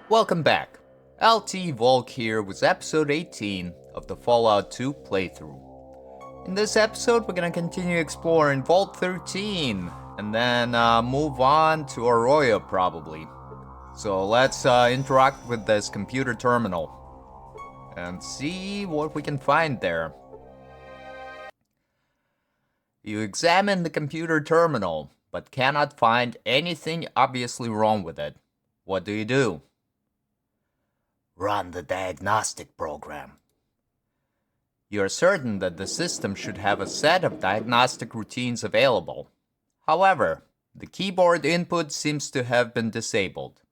Welcome back. LT Volk here with episode 18 of the Fallout 2 playthrough. In this episode, we're gonna continue exploring Vault 13 and then move on to Arroyo probably. So let's interact with this computer terminal and see what we can find there. You examine the computer terminal, but cannot find anything obviously wrong with it. What do you do? Run the diagnostic program. You're certain that the system should have a set of diagnostic routines available. However, the keyboard input seems to have been disabled.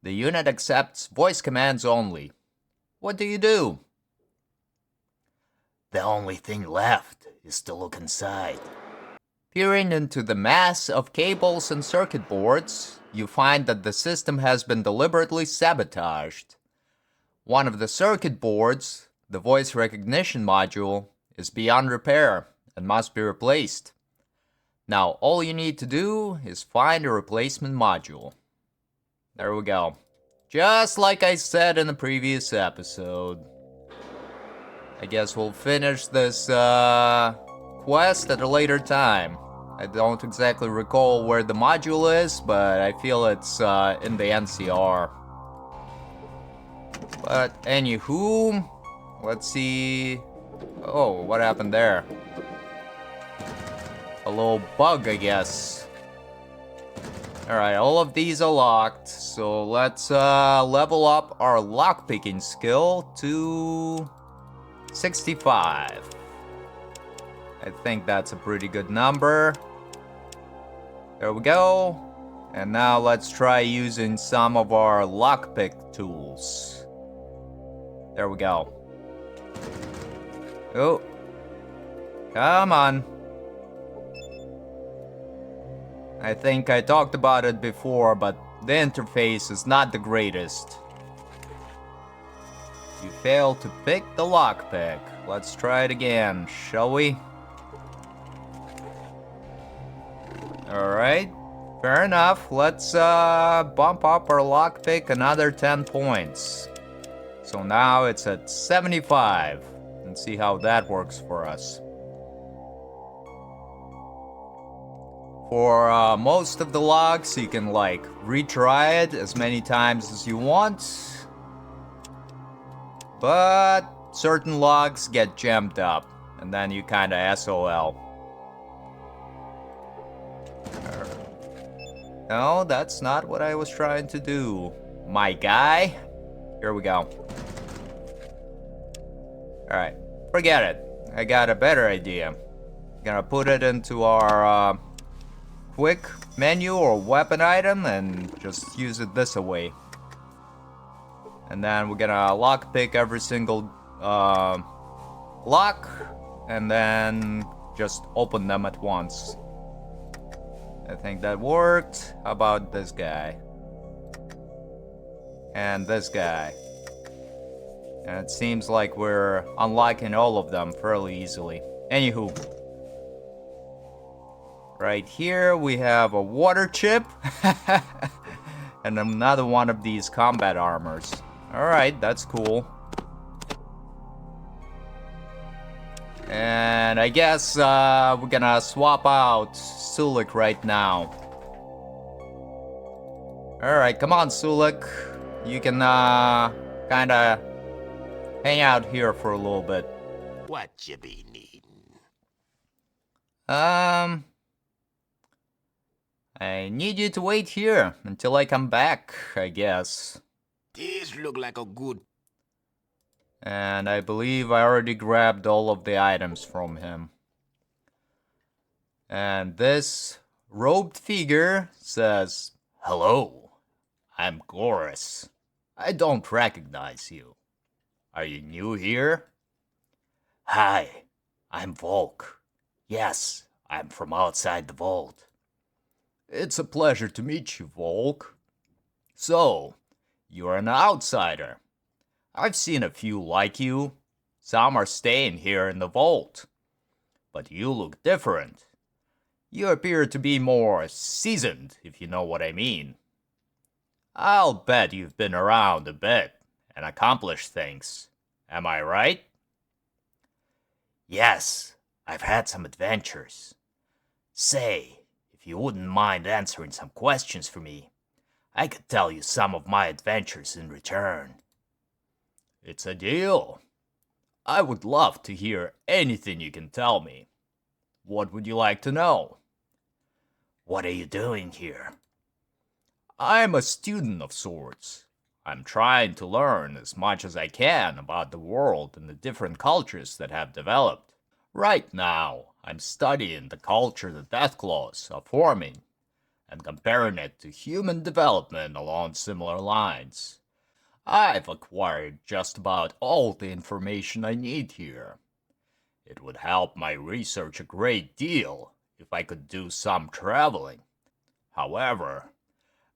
The unit accepts voice commands only. What do you do? The only thing left is to look inside. Peering into the mass of cables and circuit boards, you find that the system has been deliberately sabotaged. One of the circuit boards, the voice recognition module, is beyond repair and must be replaced. Now all you need to do is find a replacement module. There we go. Just like I said in the previous episode. I guess we'll finish this quest at a later time. I don't exactly recall where the module is, but I feel it's in the NCR. But anywho, let's see. Oh, what happened there? A little bug, I guess. Alright, all of these are locked, so let's level up our lockpicking skill to 65. I think that's a pretty good number. There we go. And now let's try using some of our lockpick tools. There we go. Oh. Come on. I think I talked about it before, but the interface is not the greatest. You failed to pick the lockpick. Let's try it again, shall we? Alright, fair enough. Let's bump up our lockpick another 10 points. So now it's at 75. And see how that works for us. For most of the locks, you can like retry it as many times as you want. But certain logs get jammed up, and then you kinda SOL. No, that's not what I was trying to do, my guy. Here we go. Alright, forget it. I got a better idea. Gonna put it into our quick menu or weapon item and just use it this way. And then we're gonna lockpick every single lock and then just open them at once. I think that worked. How about this guy? And this guy. And it seems like we're unlocking all of them fairly easily. Anywho. Right here we have a water chip. And another one of these combat armors. Alright, that's cool. And I guess we're gonna swap out Sulik right now. Alright, come on Sulik. You can kinda hang out here for a little bit. What you be needin'? I need you to wait here until I come back, I guess. This look like a good... And I believe I already grabbed all of the items from him. And this robed figure says, "Hello, I'm Gorris. I don't recognize you. Are you new here?" Hi, I'm Volk. Yes, I'm from outside the vault. It's a pleasure to meet you, Volk. So, you're an outsider. I've seen a few like you. Some are staying here in the vault. But you look different. You appear to be more seasoned, if you know what I mean. I'll bet you've been around a bit and accomplished things. Am I right? Yes, I've had some adventures. Say, if you wouldn't mind answering some questions for me, I could tell you some of my adventures in return. It's a deal. I would love to hear anything you can tell me. What would you like to know? What are you doing here? I'm a student of sorts. I'm trying to learn as much as I can about the world and the different cultures that have developed. Right now, I'm studying the culture the Deathclaws are forming and comparing it to human development along similar lines. I've acquired just about all the information I need here. It would help my research a great deal if I could do some traveling. However,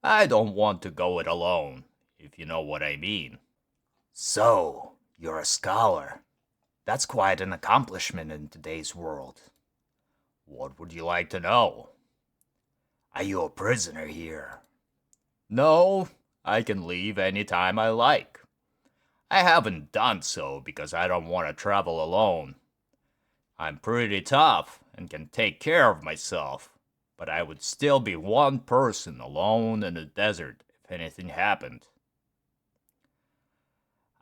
I don't want to go it alone, if you know what I mean. So, you're a scholar. That's quite an accomplishment in today's world. What would you like to know? Are you a prisoner here? No, I can leave any time I like. I haven't done so because I don't want to travel alone. I'm pretty tough and can take care of myself, but I would still be one person alone in the desert if anything happened.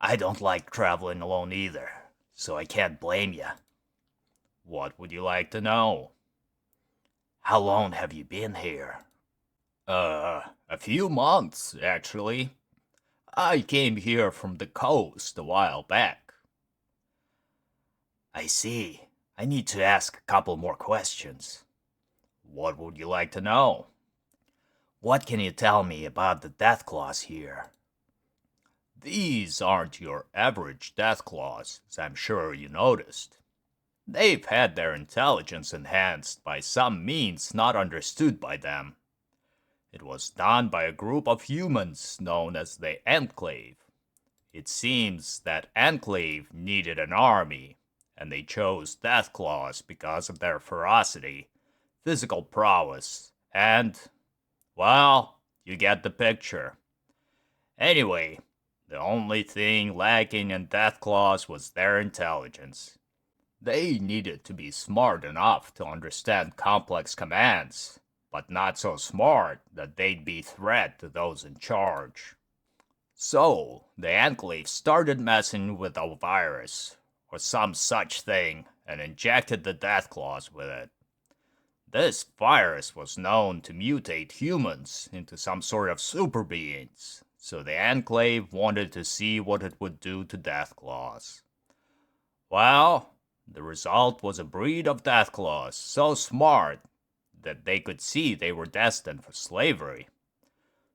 I don't like traveling alone either, so I can't blame you. What would you like to know? How long have you been here? A few months, actually. I came here from the coast a while back. I see. I need to ask a couple more questions. What would you like to know? What can you tell me about the Deathclaws here? These aren't your average Deathclaws, as I'm sure you noticed. They've had their intelligence enhanced by some means not understood by them. It was done by a group of humans known as the Enclave. It seems that Enclave needed an army, and they chose Deathclaws because of their ferocity, physical prowess, and, well, you get the picture. Anyway, the only thing lacking in Deathclaws was their intelligence. They needed to be smart enough to understand complex commands, but not so smart that they'd be a threat to those in charge. So, the Enclave started messing with a virus, or some such thing, and injected the Deathclaws with it. This virus was known to mutate humans into some sort of super beings, so the Enclave wanted to see what it would do to Deathclaws. Well, the result was a breed of Deathclaws so smart that they could see they were destined for slavery.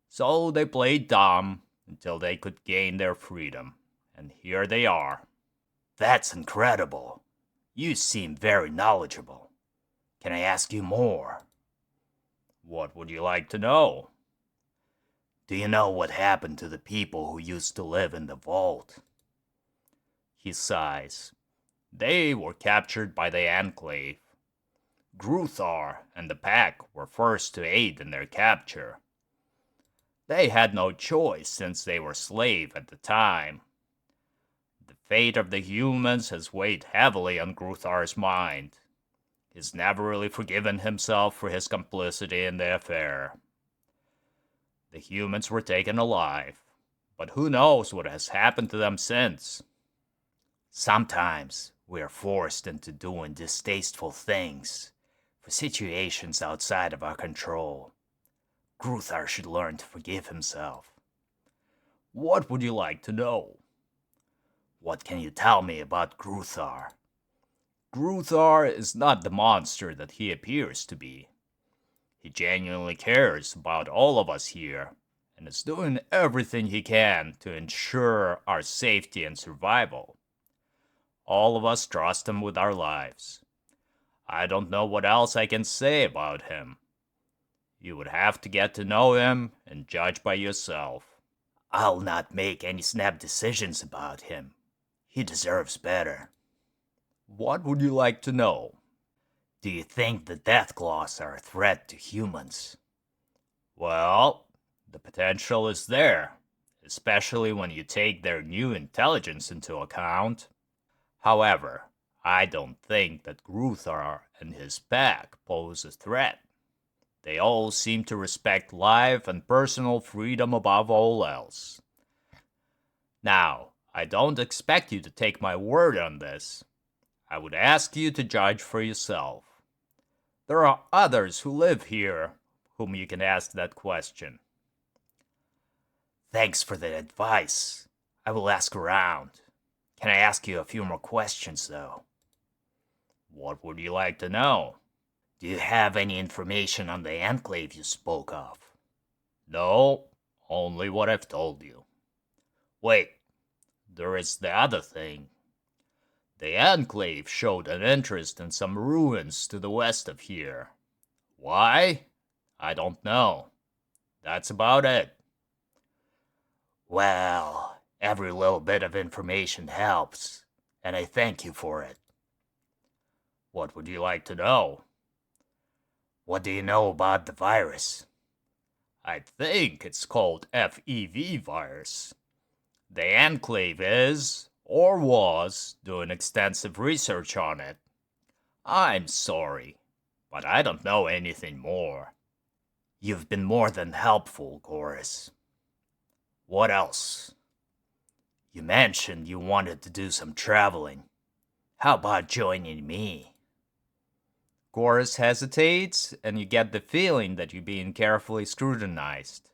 So they played dumb until they could gain their freedom, and here they are. That's incredible. You seem very knowledgeable. Can I ask you more? What would you like to know? Do you know what happened to the people who used to live in the vault? He sighs. They were captured by the Enclave. Gruthar and the pack were first to aid in their capture. They had no choice since they were slaves at the time. The fate of the humans has weighed heavily on Gruthar's mind. He's never really forgiven himself for his complicity in the affair. The humans were taken alive, but who knows what has happened to them since. Sometimes we are forced into doing distasteful things for situations outside of our control. Gruthar should learn to forgive himself. What would you like to know? What can you tell me about Gruthar? Gruthar is not the monster that he appears to be. He genuinely cares about all of us here and is doing everything he can to ensure our safety and survival. All of us trust him with our lives. I don't know what else I can say about him. You would have to get to know him and judge by yourself. I'll not make any snap decisions about him. He deserves better. What would you like to know? Do you think the Deathclaws are a threat to humans? Well, The potential is there, especially when you take their new intelligence into account. However, I don't think that Gruthar and his pack pose a threat. They all seem to respect life and personal freedom above all else. Now, I don't expect you to take my word on this. I would ask you to judge for yourself. There are others who live here whom you can ask that question. Thanks for the advice. I will ask around. Can I ask you a few more questions, though? What would you like to know? Do you have any information on the enclave you spoke of? No, only what I've told you. Wait, there is the other thing. The enclave showed an interest in some ruins to the west of here. Why? I don't know. That's about it. Well, every little bit of information helps, and I thank you for it. What would you like to know? What do you know about the virus? I think it's called FEV virus. The Enclave is, or was, doing extensive research on it. I'm sorry, but I don't know anything more. You've been more than helpful, Gorris. What else? You mentioned you wanted to do some traveling. How about joining me? Gorris hesitates, and you get the feeling that you're being carefully scrutinized.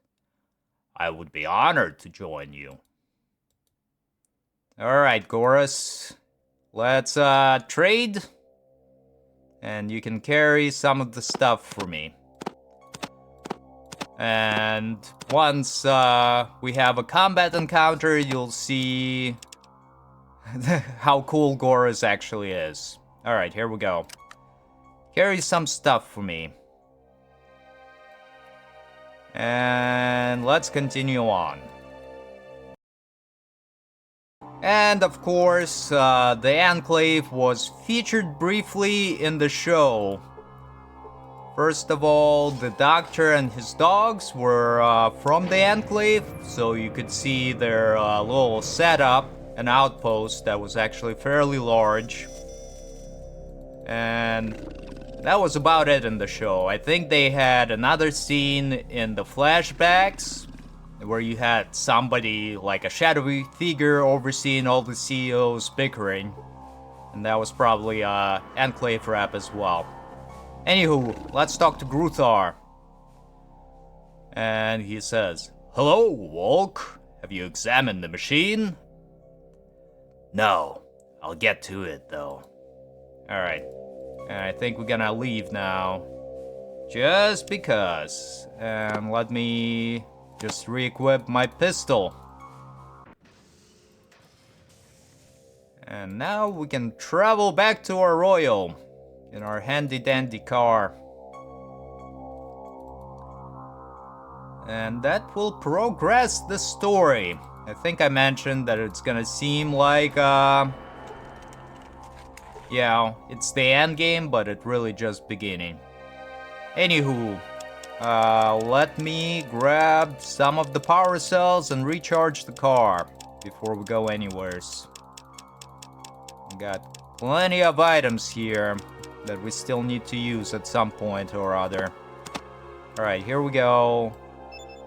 I would be honored to join you. Alright, Gorris. Let's trade. And you can carry some of the stuff for me. And once we have a combat encounter, you'll see how cool Gorris actually is. Alright, here we go. Carry some stuff for me. And let's continue on. And of course, the Enclave was featured briefly in the show. First of all, the Doctor and his dogs were from the Enclave, so you could see their little setup, an outpost that was actually fairly large. And that was about it in the show. I think they had another scene in the flashbacks where you had somebody, like a shadowy figure, overseeing all the CEOs bickering. And that was probably a Enclave rep as well. Anywho, let's talk to Gruthar. And he says, "Hello, Wolk. Have you examined the machine?" No, I'll get to it though. Alright. And I think we're gonna leave now. Just because. And let me just re-equip my pistol. And now we can travel back to Arroyo in our handy-dandy car. And that will progress the story. I think I mentioned that it's gonna seem like, yeah, it's the end game, but it's really just beginning. Anywho, let me grab some of the power cells and recharge the car before we go anywheres. We got plenty of items here that we still need to use at some point or other. Alright, here we go.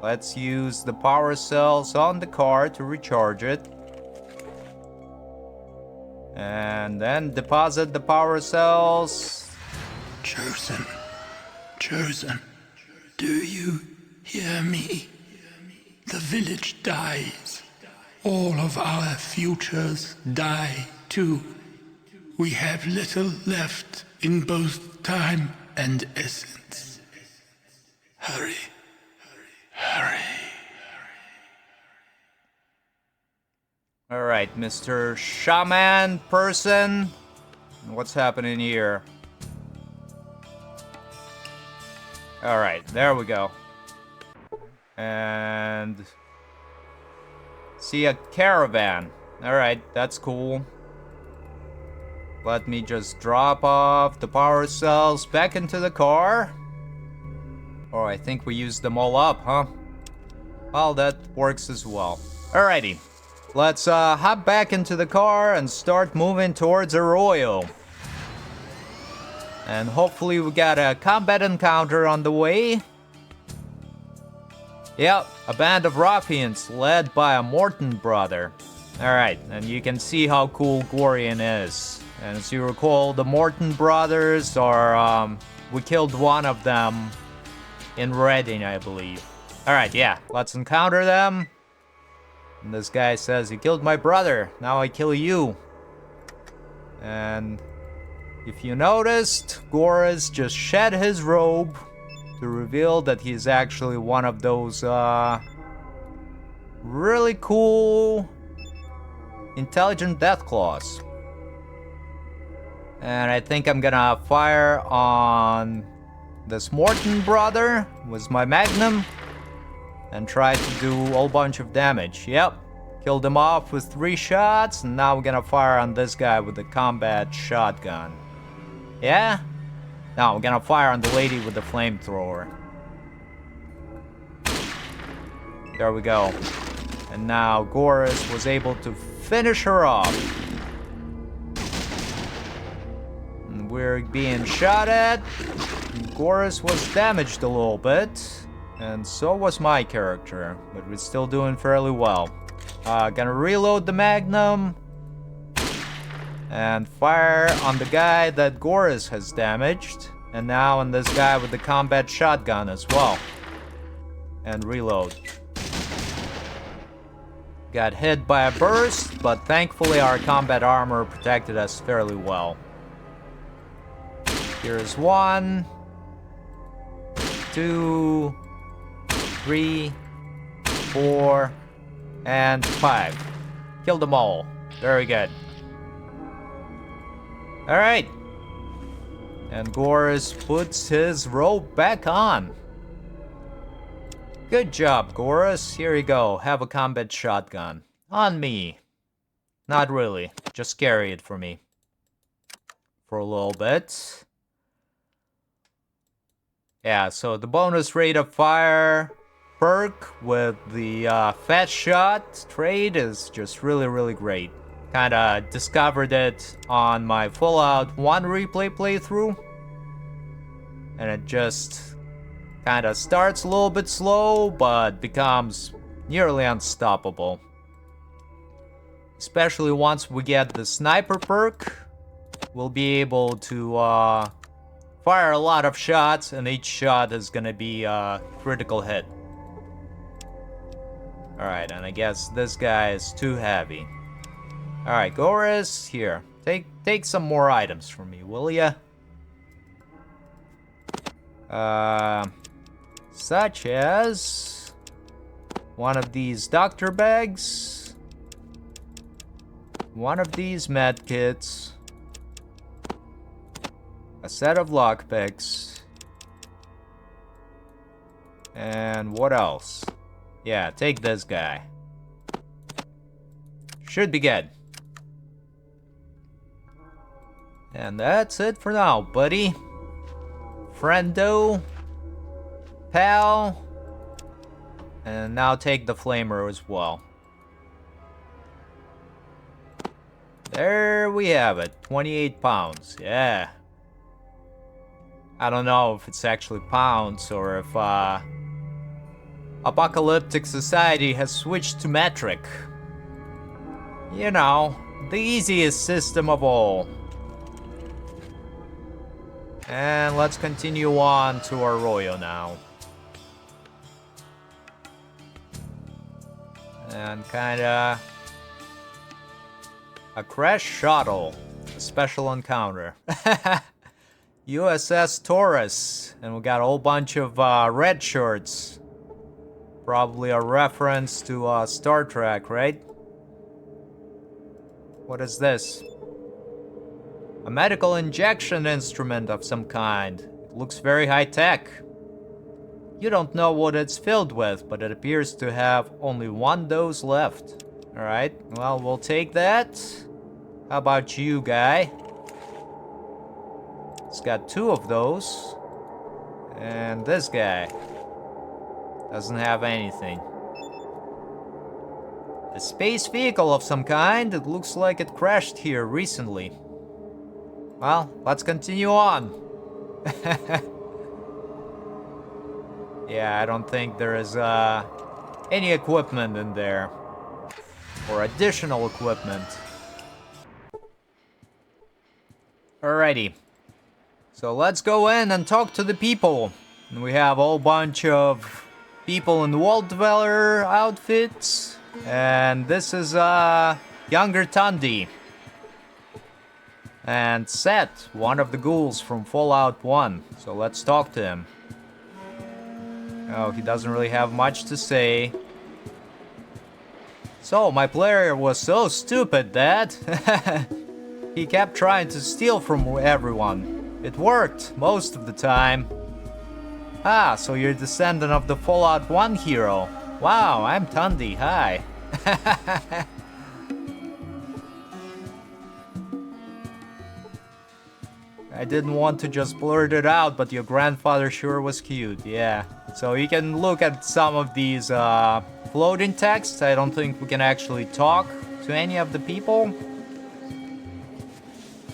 Let's use the power cells on the car to recharge it. And then deposit the power cells. Chosen, do you hear me? The village dies. All of our futures die too. We have little left in both time and essence. Hurry. Alright, Mr. Shaman person. What's happening here? Alright, there we go. And see a caravan. Alright, that's cool. Let me just drop off the power cells back into the car. Oh, I think we used them all up, huh? Well, that works as well. Alrighty. Let's hop back into the car and start moving towards Arroyo. And hopefully we got a combat encounter on the way. Yep, a band of ruffians led by a Morton brother. Alright, and you can see how cool Gorian is. And as you recall, the Morton brothers are, we killed one of them in Reading, I believe. Alright, yeah, let's encounter them. And this guy says, "You killed my brother, now I kill you." And if you noticed, Gorris just shed his robe to reveal that he's actually one of those really cool intelligent Deathclaws. And I think I'm gonna fire on this Morton brother with my Magnum and try to do a whole bunch of damage. Yep, killed him off with 3 shots, and now we're gonna fire on this guy with the combat shotgun. Yeah? Now we're gonna fire on the lady with the flamethrower. There we go. And now Gorris was able to finish her off. And we're being shot at. Gorris was damaged a little bit. And so was my character, but we're still doing fairly well. Gonna reload the Magnum and fire on the guy that Gorris has damaged, and now on this guy with the combat shotgun as well. And reload. Got hit by a burst, but thankfully our combat armor protected us fairly well. Here's 1, 2, 3, 4, and 5. Killed them all. Very good. Alright. And Gorris puts his robe back on. Good job, Gorris. Here you go. Have a combat shotgun. On me. Not really. Just carry it for me. For a little bit. Yeah, so the bonus rate of fire perk with the fat shot trade is just really great. Kinda discovered it on my Fallout 1 replay playthrough. And it just kinda starts a little bit slow, but becomes nearly unstoppable. Especially once we get the sniper perk, we'll be able to fire a lot of shots, and each shot is gonna be a critical hit. Alright, and I guess this guy is too heavy. Alright, Gorris, here. Take some more items from me, will ya? Such as one of these doctor bags, one of these med kits, a set of lockpicks, and what else? Yeah, take this guy. Should be good. And that's it for now, buddy. Friendo. Pal. And now take the flamer as well. There we have it. 28 pounds. Yeah. I don't know if it's actually pounds or if Apocalyptic Society has switched to metric. You know, the easiest system of all. And let's continue on to Arroyo now. And kinda a crash shuttle, a special encounter. USS Taurus, and we got a whole bunch of red shirts. Probably a reference to Star Trek, right? What is this? A medical injection instrument of some kind. It looks very high-tech. You don't know what it's filled with, but it appears to have only 1 dose left. Alright, well, we'll take that. How about you, guy? It's got 2 of those. And this guy doesn't have anything. A space vehicle of some kind. It looks like it crashed here recently. Well, let's continue on. Yeah, I don't think there is any equipment in there. Or additional equipment. Alrighty. So let's go in and talk to the people. And we have a whole bunch of people in World Dweller outfits. And this is younger Tundi. And Seth, one of the ghouls from Fallout 1. So let's talk to him. Oh, he doesn't really have much to say. So, my player was so stupid that he kept trying to steal from everyone. It worked most of the time. Ah, so you're a descendant of the Fallout 1 hero. Wow, I'm Tundi, hi. I didn't want to just blurt it out, but your grandfather sure was cute, yeah. So you can look at some of these floating texts. I don't think we can actually talk to any of the people.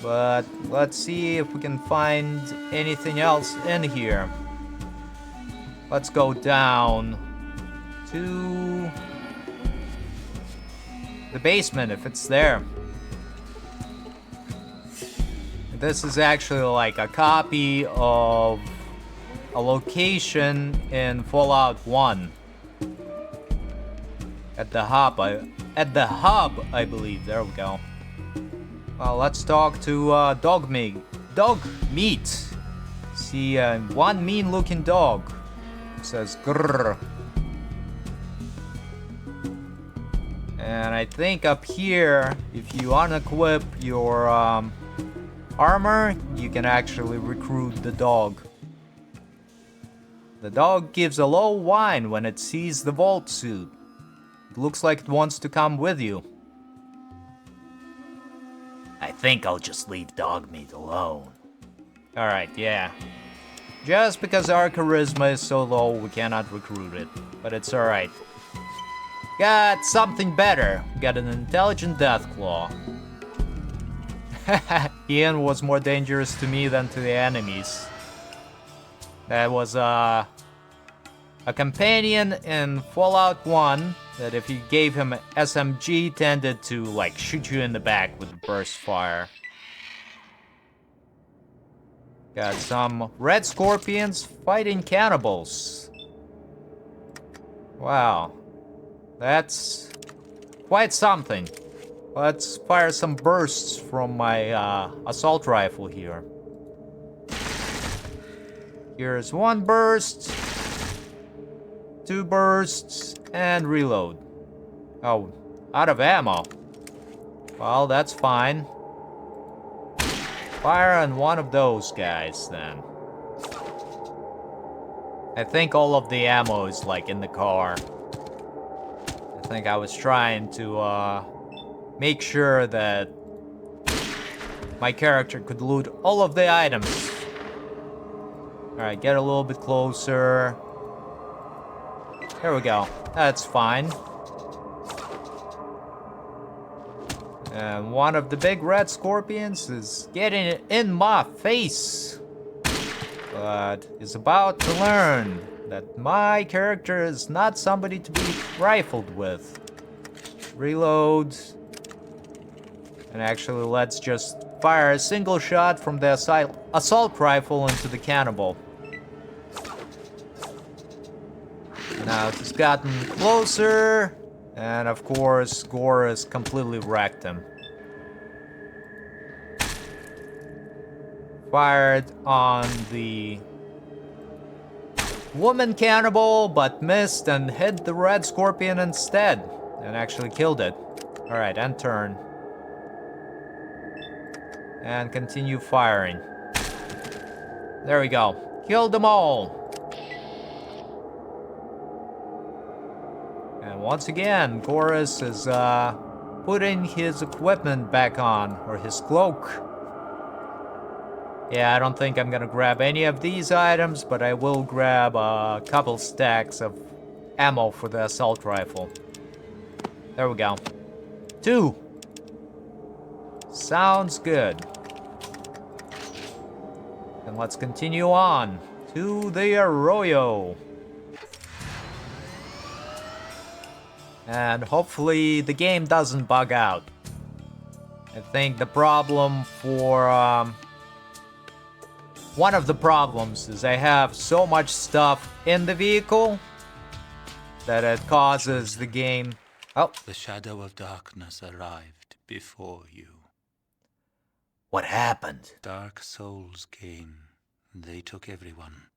But let's see if we can find anything else in here. Let's go down to the basement if it's there. This is actually like a copy of a location in Fallout 1. At the hub, I believe. There we go. Well, let's talk to Dog Meat. See, one mean-looking dog. It says grrr. And I think up here, if you unequip your armor, you can actually recruit the dog. The dog gives a low whine when it sees the vault suit. It looks like it wants to come with you. I think I'll just leave dog meat alone. Alright, yeah. Just because our charisma is so low, we cannot recruit it. But it's alright. Got something better. Got an intelligent Deathclaw. Ian was more dangerous to me than to the enemies. That was a companion in Fallout 1 that if you gave him an SMG tended to like shoot you in the back with burst fire. Got some red scorpions fighting cannibals. Wow. That's quite something. Let's fire some bursts from my assault rifle here. Here's one burst, two bursts, and reload. Oh, out of ammo. Well, that's fine. Fire on one of those guys, then. I think all of the ammo is, like, in the car. I think I was trying to, make sure that my character could loot all of the items. Alright, get a little bit closer. There we go. That's fine. And one of the big red scorpions is getting it in my face. But is about to learn that my character is not somebody to be rifled with. Reload. And actually, let's just fire a single shot from the assault rifle into the cannibal. Now he's gotten closer, and of course, Gorris completely wrecked him. Fired on the woman cannibal, but missed and hit the red scorpion instead, and actually killed it. Alright, end turn. And continue firing. There we go. Killed them all. And once again, Gorris is putting his equipment back on, or his cloak. Yeah, I don't think I'm gonna grab any of these items, but I will grab a couple stacks of ammo for the assault rifle. There we go. 2. Sounds good. And let's continue on to the Arroyo. And hopefully the game doesn't bug out. I think the problem for... one of the problems is I have so much stuff in the vehicle that it causes the game... Oh. The shadow of darkness arrived before you. What happened? Dark souls came. They took everyone.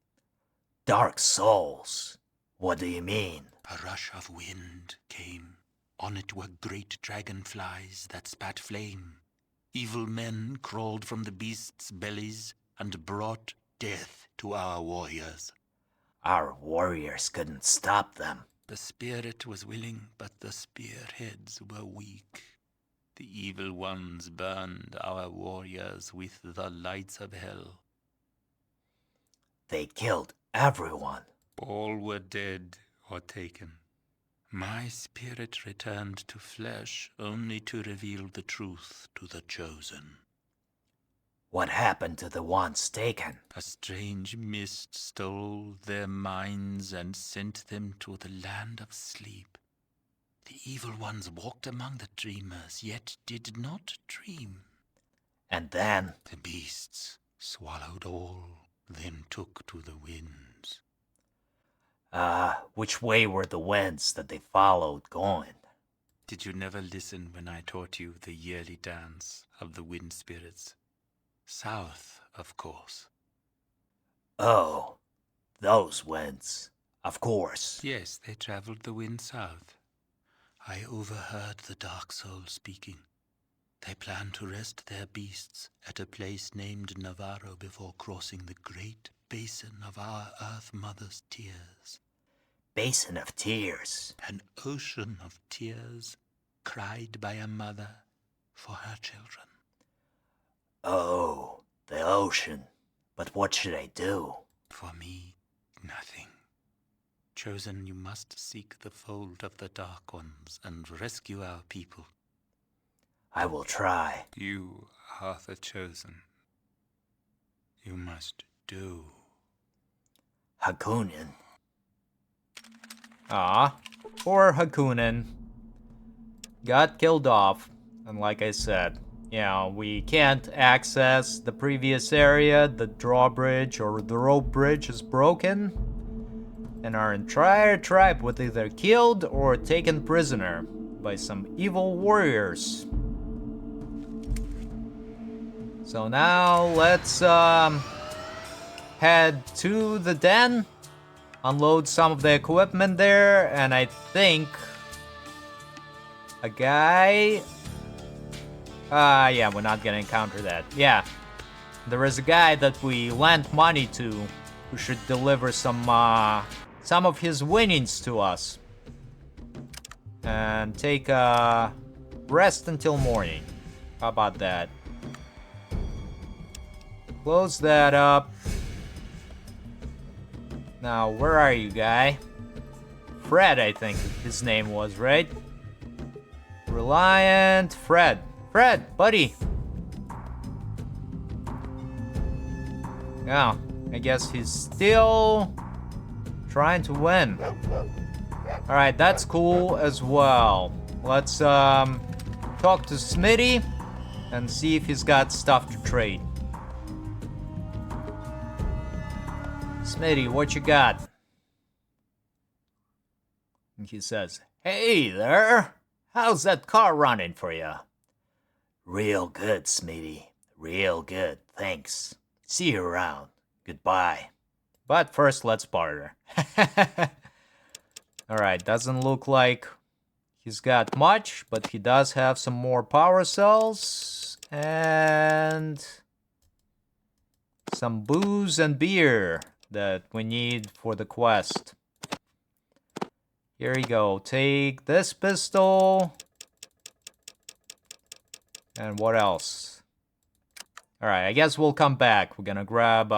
Dark souls? What do you mean? A rush of wind came. On it were great dragonflies that spat flame. Evil men crawled from the beasts' bellies and brought death to our warriors. Our warriors couldn't stop them. The spirit was willing, but the spearheads were weak. The evil ones burned our warriors with the lights of hell. They killed everyone. All were dead or taken. My spirit returned to flesh only to reveal the truth to the chosen. What happened to the ones taken? A strange mist stole their minds and sent them to the land of sleep. The evil ones walked among the dreamers, yet did not dream. And then? The beasts swallowed all, then took to the winds. Which way were the winds that they followed going? Did you never listen when I taught you the yearly dance of the wind spirits? South, of course. Oh, those winds. Of course. Yes, they traveled the wind south. I overheard the dark souls speaking. They planned to rest their beasts at a place named Navarro before crossing the great basin of our Earth Mother's tears. Basin of tears? An ocean of tears cried by a mother for her children. Oh, the ocean. But what should I do? For me, nothing. Chosen, you must seek the fold of the Dark Ones and rescue our people. I will try. You are the chosen. You must do. Hakunin. Poor Hakunin. Got killed off. And like I said, we can't access the previous area. The drawbridge or the rope bridge is broken. And our entire tribe was either killed or taken prisoner by some evil warriors. So now let's head to the den, unload some of the equipment there, and I think a guy... we're not gonna encounter that. Yeah, there is a guy that we lent money to who should deliver some of his winnings to us. And take a rest until morning. How about that? Close that up. Now, where are you, guy? Fred, I think his name was, right? Reliant Fred. Fred, buddy. Yeah, I guess he's still trying to win. Alright, that's cool as well. Let's talk to Smitty and see if he's got stuff to trade. Smitty, what you got? And he says, "Hey there, how's that car running for you?" Real good, Smitty. Real good, thanks. See you around. Goodbye. But first, let's barter. Alright, doesn't look like he's got much, but he does have some more power cells. And some booze and beer that we need for the quest. Here you go. Take this pistol. And what else? Alright, I guess we'll come back. We're gonna grab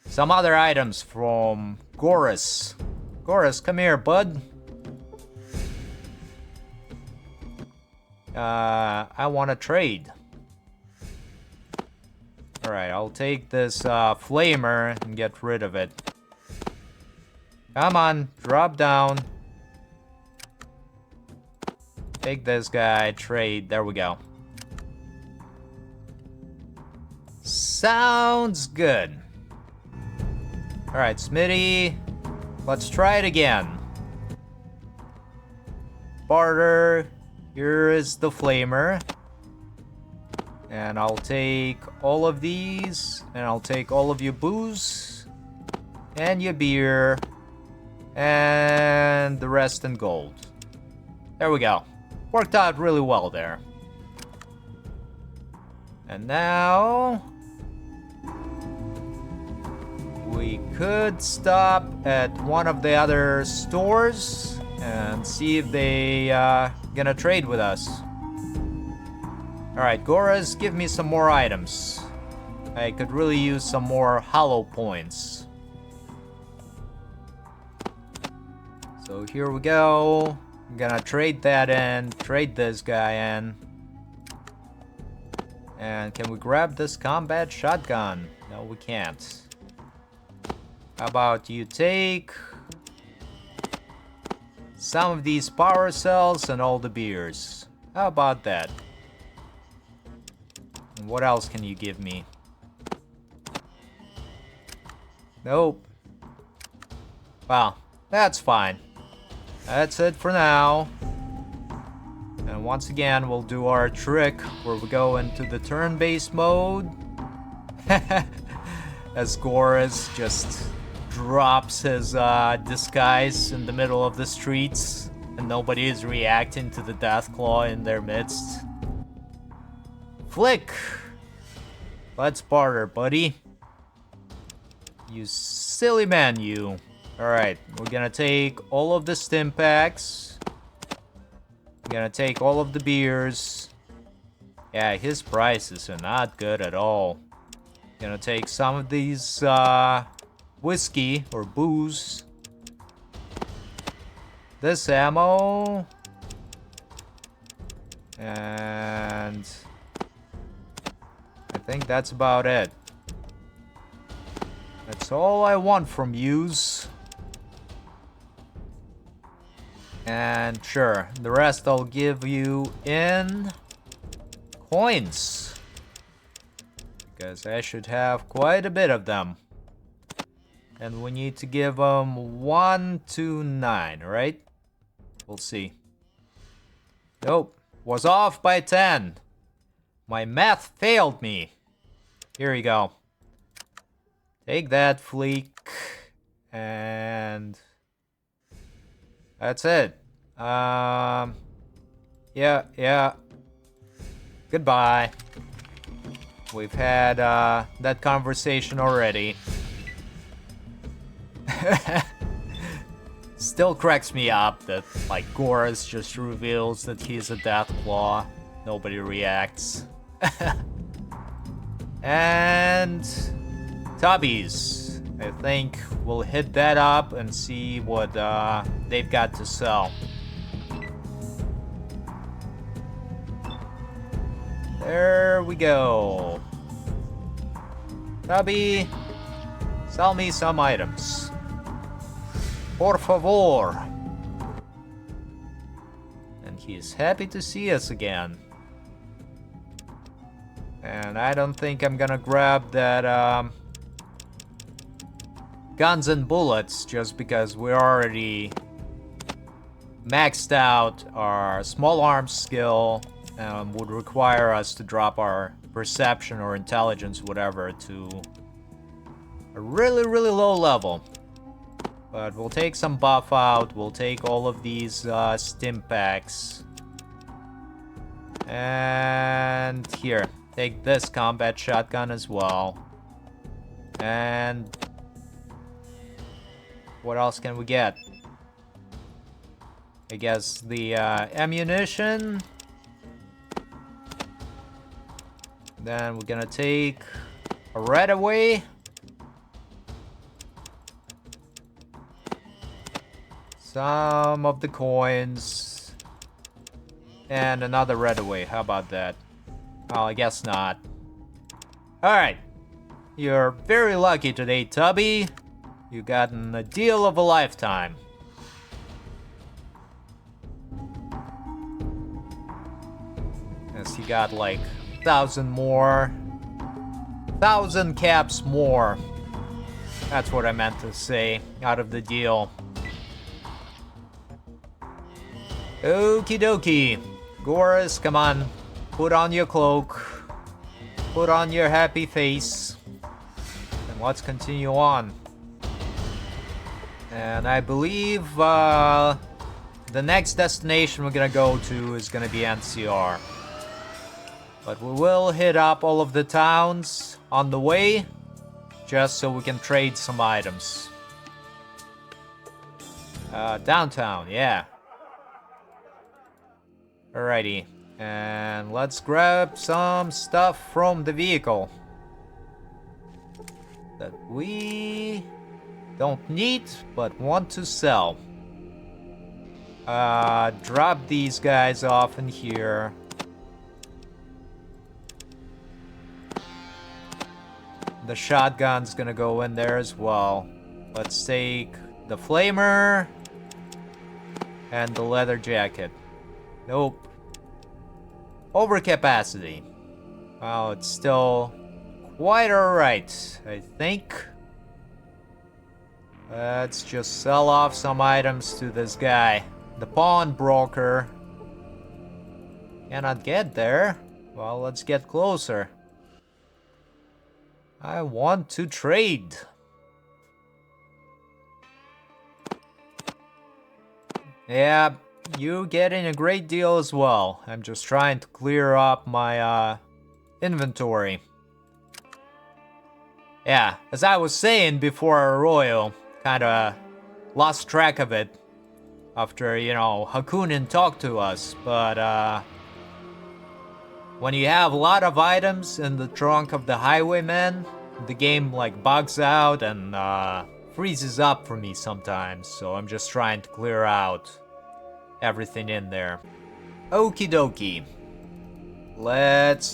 some other items from Gorris. Gorris, come here, bud. I want to trade. Alright, I'll take this flamer and get rid of it. Come on, drop down. Take this guy, trade. There we go. Sounds good. Alright, Smitty. Let's try it again. Barter. Here is the flamer. And I'll take all of these. And I'll take all of your booze. And your beer. And the rest in gold. There we go. Worked out really well there. And now we could stop at one of the other stores and see if they gonna trade with us. Alright, Gorris, give me some more items. I could really use some more hollow points. So here we go. I'm gonna trade that in, trade this guy in. And can we grab this combat shotgun? No, we can't. How about you take some of these power cells and all the beers? How about that? And what else can you give me? Nope. Well, that's fine. That's it for now. And once again, we'll do our trick where we go into the turn-based mode. As Gorris just drops his disguise in the middle of the streets and nobody is reacting to the Deathclaw in their midst. Flick! Let's barter, buddy. You silly man, you. Alright, we're gonna take all of the stim packs. We're gonna take all of the beers. Yeah, his prices are not good at all. Gonna take some of these whiskey or booze. This ammo. And I think that's about it. That's all I want from yous. And sure, the rest I'll give you in coins. Because I should have quite a bit of them. And we need to give them 1 to 9, right? We'll see. Nope, was off by 10. My math failed me. Here you go. Take that, Fleek. And that's it. Yeah. Goodbye. We've had that conversation already. Still cracks me up that, like, Gorris just reveals that he's a Deathclaw. Nobody reacts. And Tubbies. I think we'll hit that up and see what they've got to sell. There we go. Tubby, sell me some items. Por favor. And he's happy to see us again. And I don't think I'm gonna grab that guns and bullets just because we're already maxed out our small arms skill. Would require us to drop our perception or intelligence, whatever, to a really, really low level. But we'll take some buff out. We'll take all of these stim packs. And here, take this combat shotgun as well. And what else can we get? I guess the ammunition. Then we're gonna take a red away. Some of the coins. and another red away. How about that? Well, I guess not. Alright. You're very lucky today, Tubby. You gotten a deal of a lifetime. Yes, he got like 1,000 more. 1,000 caps more. That's what I meant to say. Out of the deal. Okie dokie. Gorris, come on. Put on your cloak. Put on your happy face. And let's continue on. And I believe the next destination we're gonna go to is gonna be NCR. But we will hit up all of the towns on the way, just so we can trade some items. Downtown, yeah. Alrighty, and let's grab some stuff from the vehicle that we don't need, but want to sell. Drop these guys off in here. The shotgun's gonna go in there as well. Let's take the flamer and the leather jacket. Nope. Overcapacity. Well, it's still quite alright, I think. Let's just sell off some items to this guy. The pawnbroker. Cannot get there. Well, let's get closer. I want to trade. Yeah, you're getting a great deal as well. I'm just trying to clear up my inventory. Yeah, as I was saying before Arroyo, kinda lost track of it after, you know, Hakunin talked to us, but when you have a lot of items in the trunk of the highwayman, the game like bugs out and freezes up for me sometimes, so I'm just trying to clear out everything in there. Okie dokie. Let's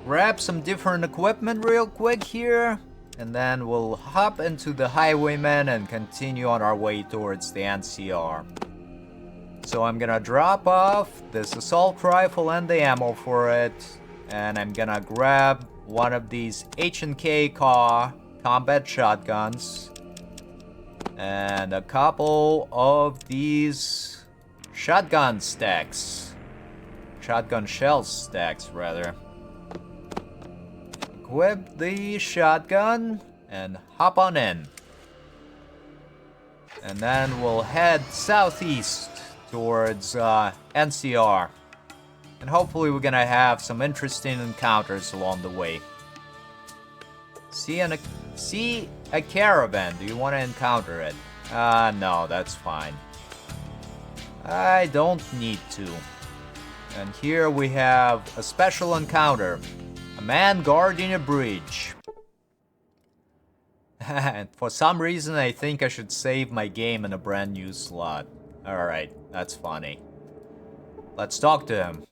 grab some different equipment real quick here, and then we'll hop into the highwayman and continue on our way towards the NCR. So I'm gonna drop off this assault rifle and the ammo for it, and I'm gonna grab one of these G.E.C.K combat shotguns and a couple of these shotgun stacks. Shotgun shell stacks, rather. Equip the shotgun and hop on in. And then we'll head southeast towards NCR. And hopefully we're gonna have some interesting encounters along the way. See a caravan. Do you want to encounter it? No, that's fine. I don't need to. And here we have a special encounter. A man guarding a bridge. And for some reason I think I should save my game in a brand new slot. Alright, that's funny. Let's talk to him.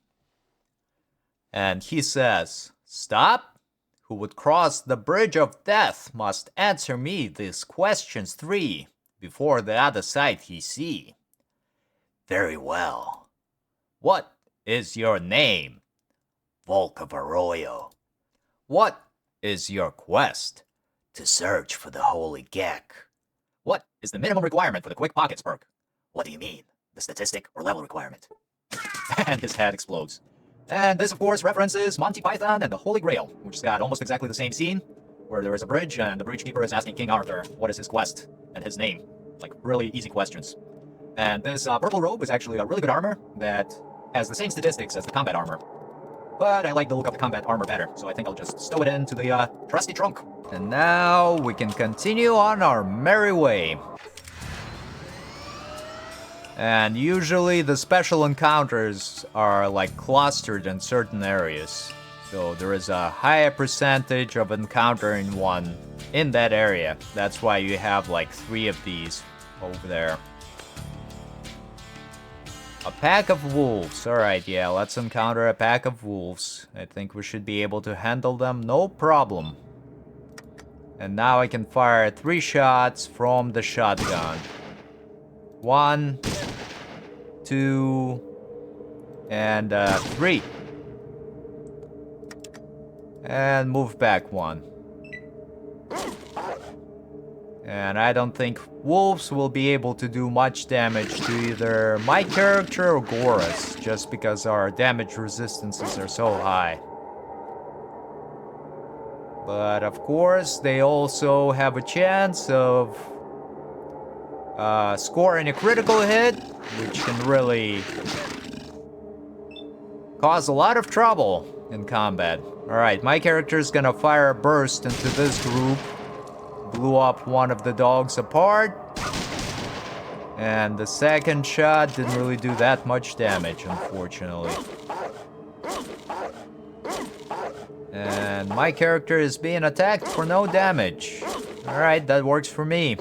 And he says, "Stop? Who would cross the bridge of death must answer me these questions 3 before the other side he see." "Very well. What is your name?" "Volk of Arroyo." "What is your quest?" "To search for the holy G.E.C.K. "What is the minimum requirement for the Quick Pockets perk?" "What do you mean? The statistic or level requirement?" And his head explodes. And this, of course, references Monty Python and the Holy Grail, which has got almost exactly the same scene, where there is a bridge and the bridge keeper is asking King Arthur what is his quest and his name. Like, really easy questions. And this purple robe is actually a really good armor that has the same statistics as the combat armor. But I like the look of the combat armor better, so I think I'll just stow it into the trusty trunk. And now we can continue on our merry way. And usually the special encounters are like clustered in certain areas. So there is a higher percentage of encountering one in that area. That's why you have like 3 of these over there. A pack of wolves. Alright, yeah, let's encounter a pack of wolves. I think we should be able to handle them, no problem. And now I can fire 3 shots from the shotgun. 1, 2, and 3. And move back 1. And I don't think wolves will be able to do much damage to either my character or Gorris, just because our damage resistances are so high. But of course, they also have a chance of scoring a critical hit, which can really cause a lot of trouble in combat. Alright, my character is gonna fire a burst into this group. Blew up one of the dogs apart. And the second shot didn't really do that much damage, unfortunately. And my character is being attacked for no damage. Alright, that works for me.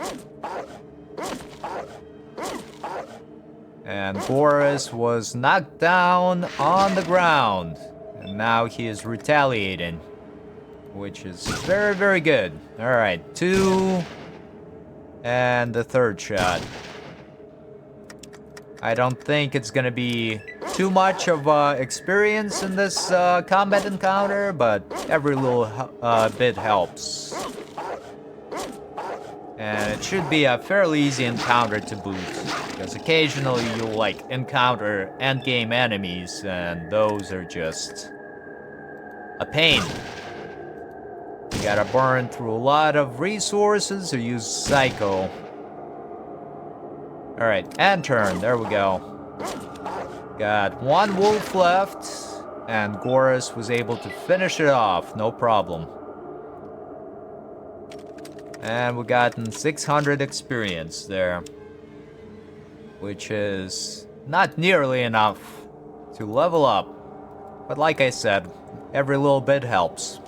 And Gorris was knocked down on the ground. And now he is retaliating, which is very, very good. Alright, 2. And the third shot. I don't think it's gonna be too much of experience in this combat encounter, but every little bit helps. And it should be a fairly easy encounter to boot, because occasionally you'll like encounter endgame enemies, and those are just a pain. You gotta burn through a lot of resources or use Psycho. Alright, and turn. There we go. Got 1 wolf left, and Gorris was able to finish it off, no problem. And we gotten 600 experience there, which is not nearly enough to level up. But like I said, every little bit helps.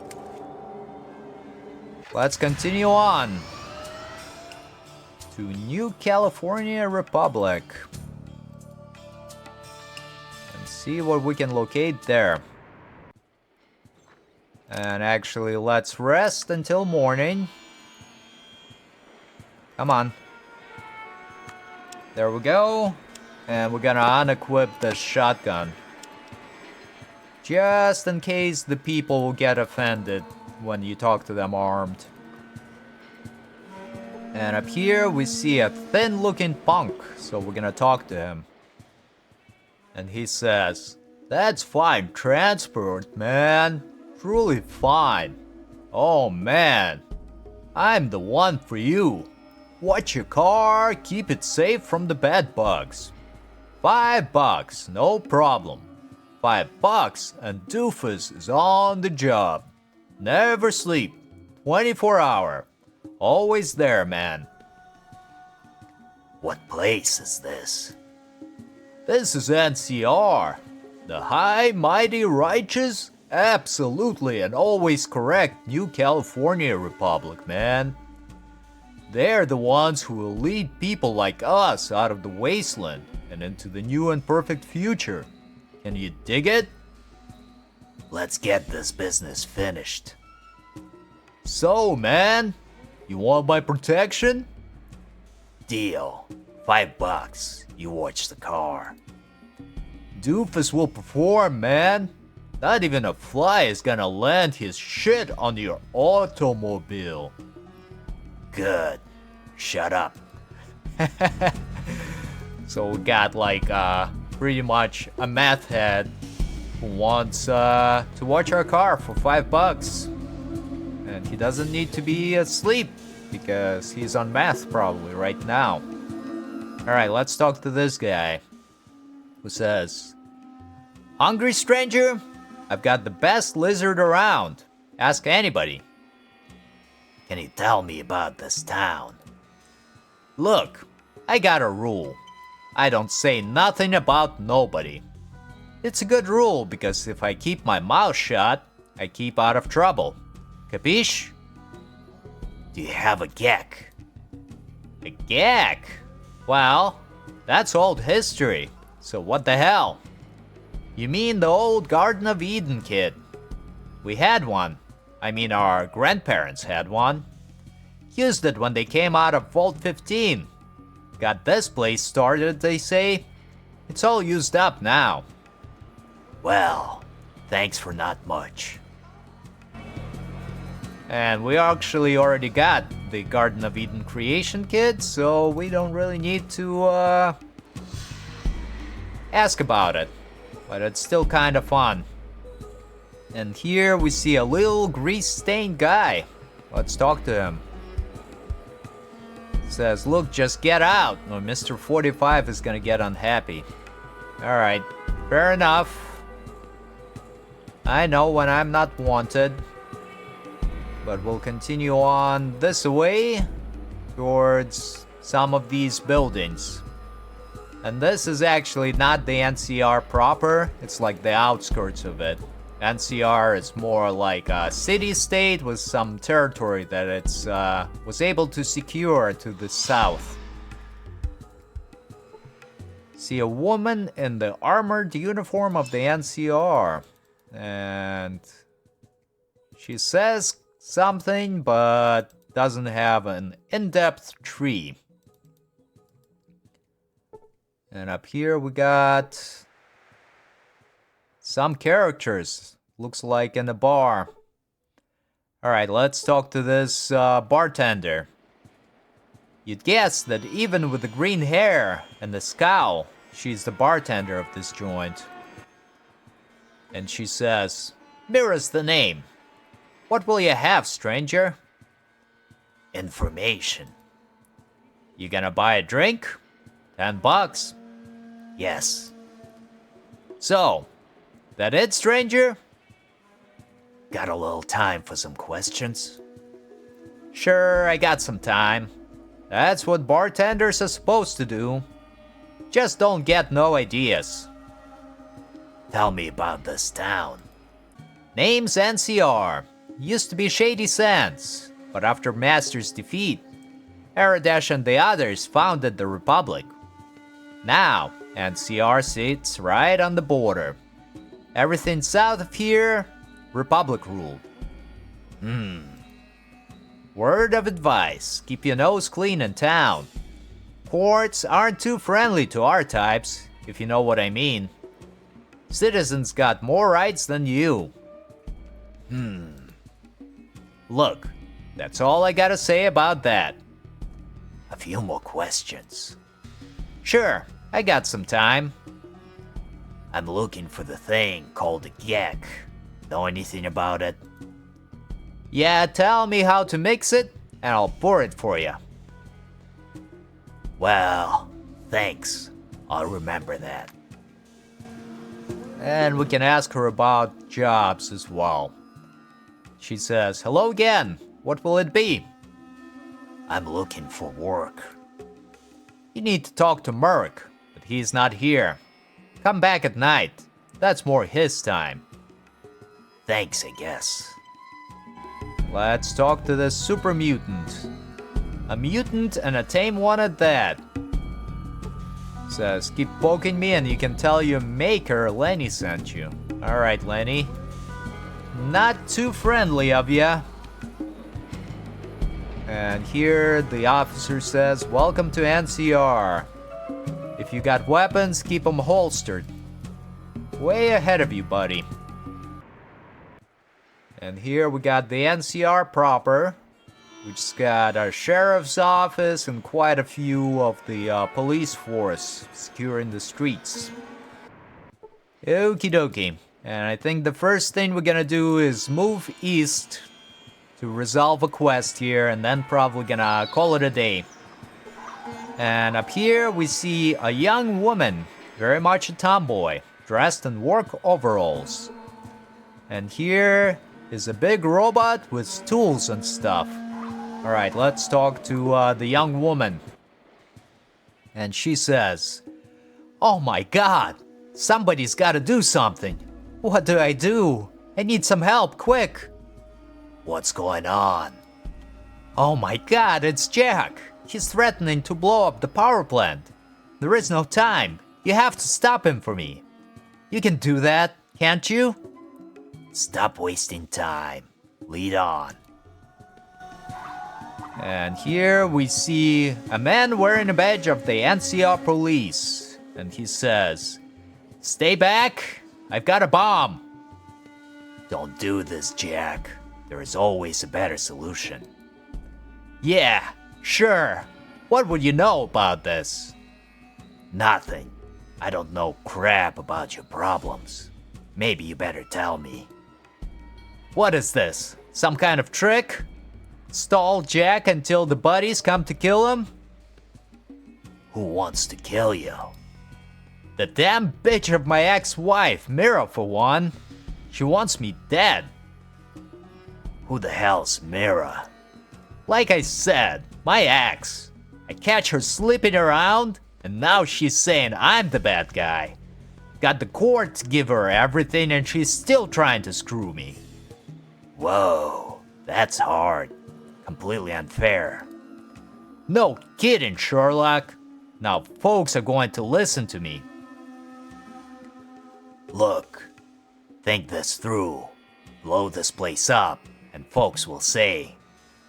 Let's continue on to New California Republic and see what we can locate there. And actually, let's rest until morning. Come on. There we go. And we're gonna unequip the shotgun, just in case the people will get offended when you talk to them armed. And up here we see a thin-looking punk, so we're gonna talk to him. And he says, "That's fine transport, man. Truly fine. Oh man, I'm the one for you. Watch your car, keep it safe from the bed bugs. $5, no problem. $5 and Doofus is on the job. Never sleep, 24-hour. Always there, man." What place is this? This is NCR. The high, mighty, righteous, absolutely and always correct New California Republic, man. They're the ones who will lead people like us out of the wasteland and into the new and perfect future. Can you dig it? Let's get this business finished. So, man, you want my protection? Deal. $5. You watch the car. Doofus will perform, man. Not even a fly is gonna land his shit on your automobile. Good. Shut up. So we got like pretty much a meth head who wants to watch our car for $5. And he doesn't need to be asleep because he's on meth probably right now. Alright, let's talk to this guy who says, "Hungry, stranger? I've got the best lizard around. Ask anybody." Can you tell me about this town? Look, I got a rule. I don't say nothing about nobody. It's a good rule because if I keep my mouth shut, I keep out of trouble. Capiche? Do you have a G.E.C.K? A G.E.C.K? Well, that's old history. So what the hell? You mean the old Garden of Eden kid? We had one. I mean, our grandparents had one. Used it when they came out of Vault 15. Got this place started, they say. It's all used up now. Well, thanks for not much. And we actually already got the Garden of Eden creation kit, so we don't really need to ask about it. But it's still kind of fun. And here we see a little grease-stained guy. Let's talk to him. Says, look, just get out, or Mr. 45 is gonna get unhappy. Alright, fair enough. I know when I'm not wanted. But we'll continue on this way towards some of these buildings. And this is actually not the NCR proper, it's like the outskirts of it. NCR is more like a city-state with some territory that it's was able to secure to the south. See a woman in the armored uniform of the NCR. And she says something, but doesn't have an in-depth tree. And up here we got some characters. Looks like in a bar. Alright, let's talk to this bartender. You'd guess that even with the green hair and the scowl, she's the bartender of this joint. And she says, "Mira's the name. What will you have, stranger?" Information. You gonna buy a drink? $10. Yes. So, that it, stranger? Got a little time for some questions? Sure, I got some time. That's what bartenders are supposed to do. Just don't get no ideas. Tell me about this town. Name's NCR. Used to be Shady Sands, but after Master's defeat, Aradesh and the others founded the Republic. Now, NCR sits right on the border. Everything south of here, Republic ruled. Word of advice, keep your nose clean in town. Courts aren't too friendly to our types, if you know what I mean. Citizens got more rights than you. Look, that's all I gotta say about that. A few more questions. Sure, I got some time. I'm looking for the thing called a G.E.C.K. Know anything about it? Yeah, tell me how to mix it, and I'll pour it for you. Well, thanks. I'll remember that. And we can ask her about jobs as well. She says, "Hello again. What will it be?" I'm looking for work. You need to talk to Merc, but he's not here. Come back at night. That's more his time. Thanks, I guess. Let's talk to this super mutant. A mutant and a tame one at that. Says, keep poking me and you can tell your maker Lenny sent you. Alright, Lenny. Not too friendly of ya. And here the officer says, welcome to NCR. If you got weapons, keep them holstered. Way ahead of you, buddy. And here we got the NCR proper, which's got a sheriff's office and quite a few of the police force securing the streets. Okie dokie. And I think the first thing we're gonna do is move east to resolve a quest here, and then probably gonna call it a day. And up here we see a young woman, very much a tomboy, dressed in work overalls. And here is a big robot with tools and stuff. Alright, let's talk to the young woman. And she says, "Oh my god, somebody's gotta do something. What do I do? I need some help, quick." What's going on? "Oh my god, it's Jack. He's threatening to blow up the power plant. There is no time. You have to stop him for me. You can do that, can't you? Stop wasting time. Lead on. And here we see a man wearing a badge of the NCR police. And he says, "Stay back, I've got a bomb." Don't do this, Jack. There is always a better solution. Yeah, sure. What would you know about this? Nothing. I don't know crap about your problems. Maybe you better tell me. What is this? Some kind of trick? Stall Jack until the buddies come to kill him? Who wants to kill you? The damn bitch of my ex-wife, Mira for one. She wants me dead. Who the hell's Mira? Like I said, my ex. I catch her sleeping around, and now she's saying I'm the bad guy. Got the court to give her everything, and she's still trying to screw me. Whoa, that's hard. Completely unfair. No kidding, Sherlock. Now folks are going to listen to me. Look, think this through. Blow this place up, and folks will say,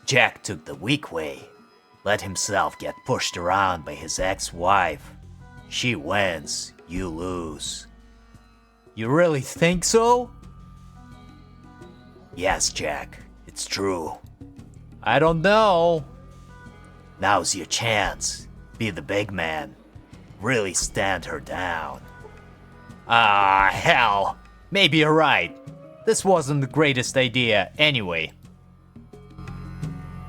Jack took the weak way. Let himself get pushed around by his ex-wife. She wins, you lose. You really think so? Yes, Jack, it's true. I don't know. Now's your chance. Be the big man. Really stand her down. Ah, hell. Maybe you're right. This wasn't the greatest idea anyway.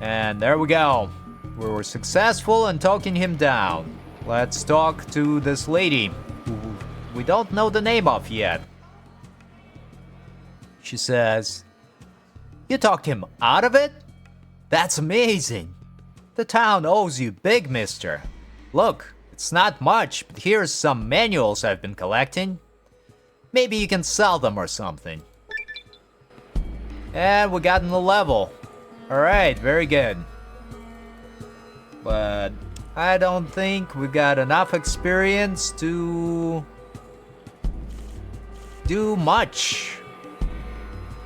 And there we go. We were successful in talking him down. Let's talk to this lady, who we don't know the name of yet. She says, "You talked him out of it? That's amazing. The town owes you big, mister. Look, it's not much, but here's some manuals I've been collecting. Maybe you can sell them or something." And we got in the level. Alright, very good. But I don't think we got enough experience to do much.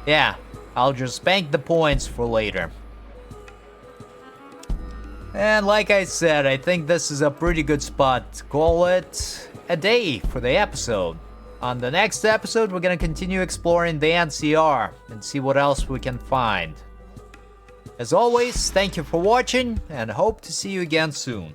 Yeah, I'll just bank the points for later. And like I said, I think this is a pretty good spot to call it a day for the episode. On the next episode, we're gonna continue exploring the NCR and see what else we can find. As always, thank you for watching and hope to see you again soon.